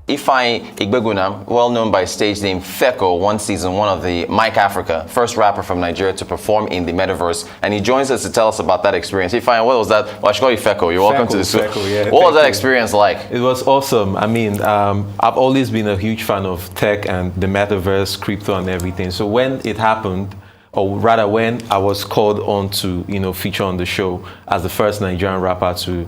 Ifeanyi Igbegunam, well known by stage name Feko, won season 1 of the Mike Africa, first rapper from Nigeria to perform in the metaverse. And he joins us to tell us about that experience. Ifeanyi, what was that? Well, I should call you Feko. You're welcome to the show. Yeah, what was that experience like? It was awesome. I mean, I've always been a huge fan of tech and the metaverse, crypto and everything. So when it happened, or rather when I was called on to, feature on the show as the first Nigerian rapper to,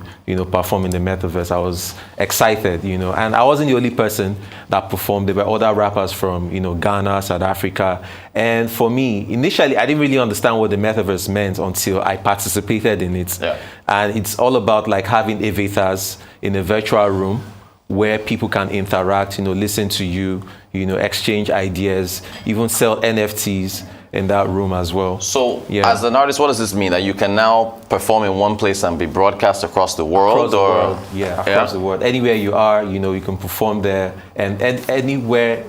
perform in the metaverse, I was excited, and I wasn't the only person that performed. There were other rappers from, Ghana, South Africa. And for me, initially, I didn't really understand what the metaverse meant until I participated in it. Yeah. And it's all about like having avatars in a virtual room where people can interact, listen to you, exchange ideas, even sell NFTs in that room as well. So, as an artist, what does this mean? That you can now perform in one place and be broadcast across the world? Across the world. Anywhere you are, you can perform there. And anywhere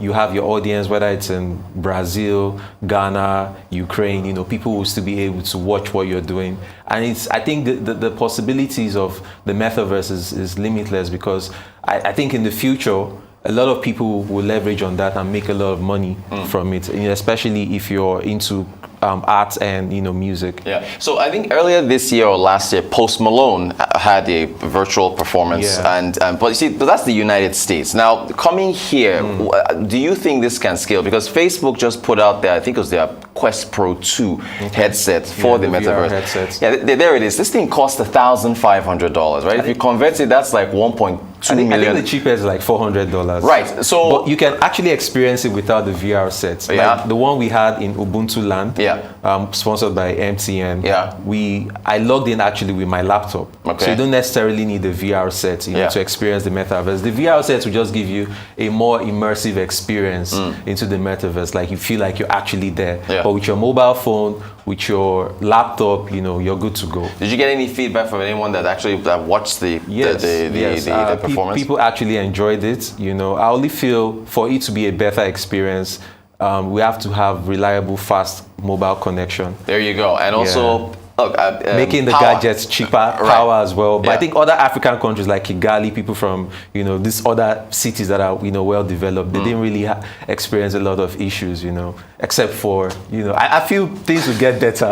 you have your audience, whether it's in Brazil, Ghana, Ukraine, people will still be able to watch what you're doing. And I think the possibilities of the metaverse is limitless, because I think in the future, a lot of people will leverage on that and make a lot of money from it, especially if you're into art and music. Yeah. So I think earlier this year or last year, Post Malone had a virtual performance, but you see, that's the United States. Now coming here, do you think this can scale? Because Facebook just put out their, I think it was their Quest Pro 2 headset for the metaverse. Headsets. Yeah, there it is. This thing cost $1,500, right? If you convert it, that's like 1.2 million. I think the cheapest is like $400. Right. So, but you can actually experience it without the VR sets. Like the one we had in Ubuntu Land. Sponsored by MTN. I logged in actually with my laptop. Okay. So you don't necessarily need the VR set to experience the metaverse. The VR set will just give you a more immersive experience into the metaverse. Like you feel like you're actually there. But with your mobile phone, with your laptop, you're good to go. Did you get any feedback from anyone that actually watched the performance? People actually enjoyed it. I only feel for it to be a better experience, we have to have reliable, fast mobile connection. There you go. And also, look, making the power. gadgets cheaper, power as well. But I think other African countries like Kigali, people from these other cities that are well developed, they didn't really experience a lot of issues, except for I feel things will get better.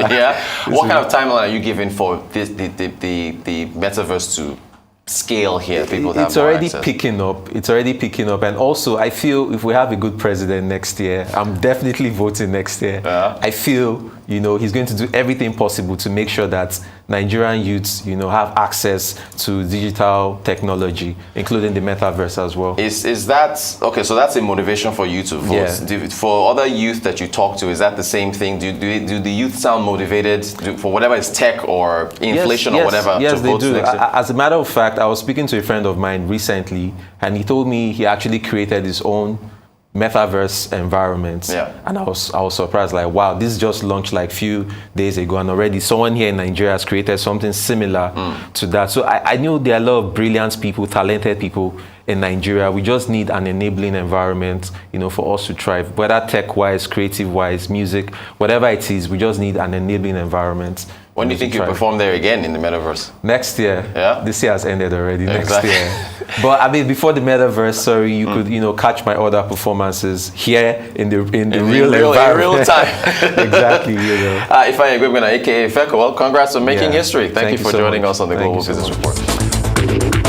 What kind of timeline are you giving for this, the metaverse to scale here? It's already picking up. It's already picking up. And also, I feel if we have a good president next year, I'm definitely voting next year. I feel he's going to do everything possible to make sure that Nigerian youths have access to digital technology, including the metaverse as well. Is that okay? So that's a motivation for you to vote. For other youth that you talk to, is that the same thing? Do the youth sound motivated for whatever is tech or inflation or whatever? Yes, to vote they do. Next year? As a matter of fact, I was speaking to a friend of mine recently, and he told me he actually created his own metaverse environment. And I was surprised, like, wow, this just launched like few days ago, and already someone here in Nigeria has created something similar to that. So I knew there are a lot of brilliant people, talented people in Nigeria. We just need an enabling environment, for us to thrive, whether tech-wise, creative-wise, music, whatever it is. We just need an enabling environment. When do you think you'll perform there again in the metaverse? Next year. This year has ended already. Exactly. Next year. But I mean, before the metaverse, you could, catch my other performances here in the real environment. In real time. Exactly. Ifeanyi Igbegunam, aka Feko, well, congrats on making history. Thank you for joining us on the Global so Business Report.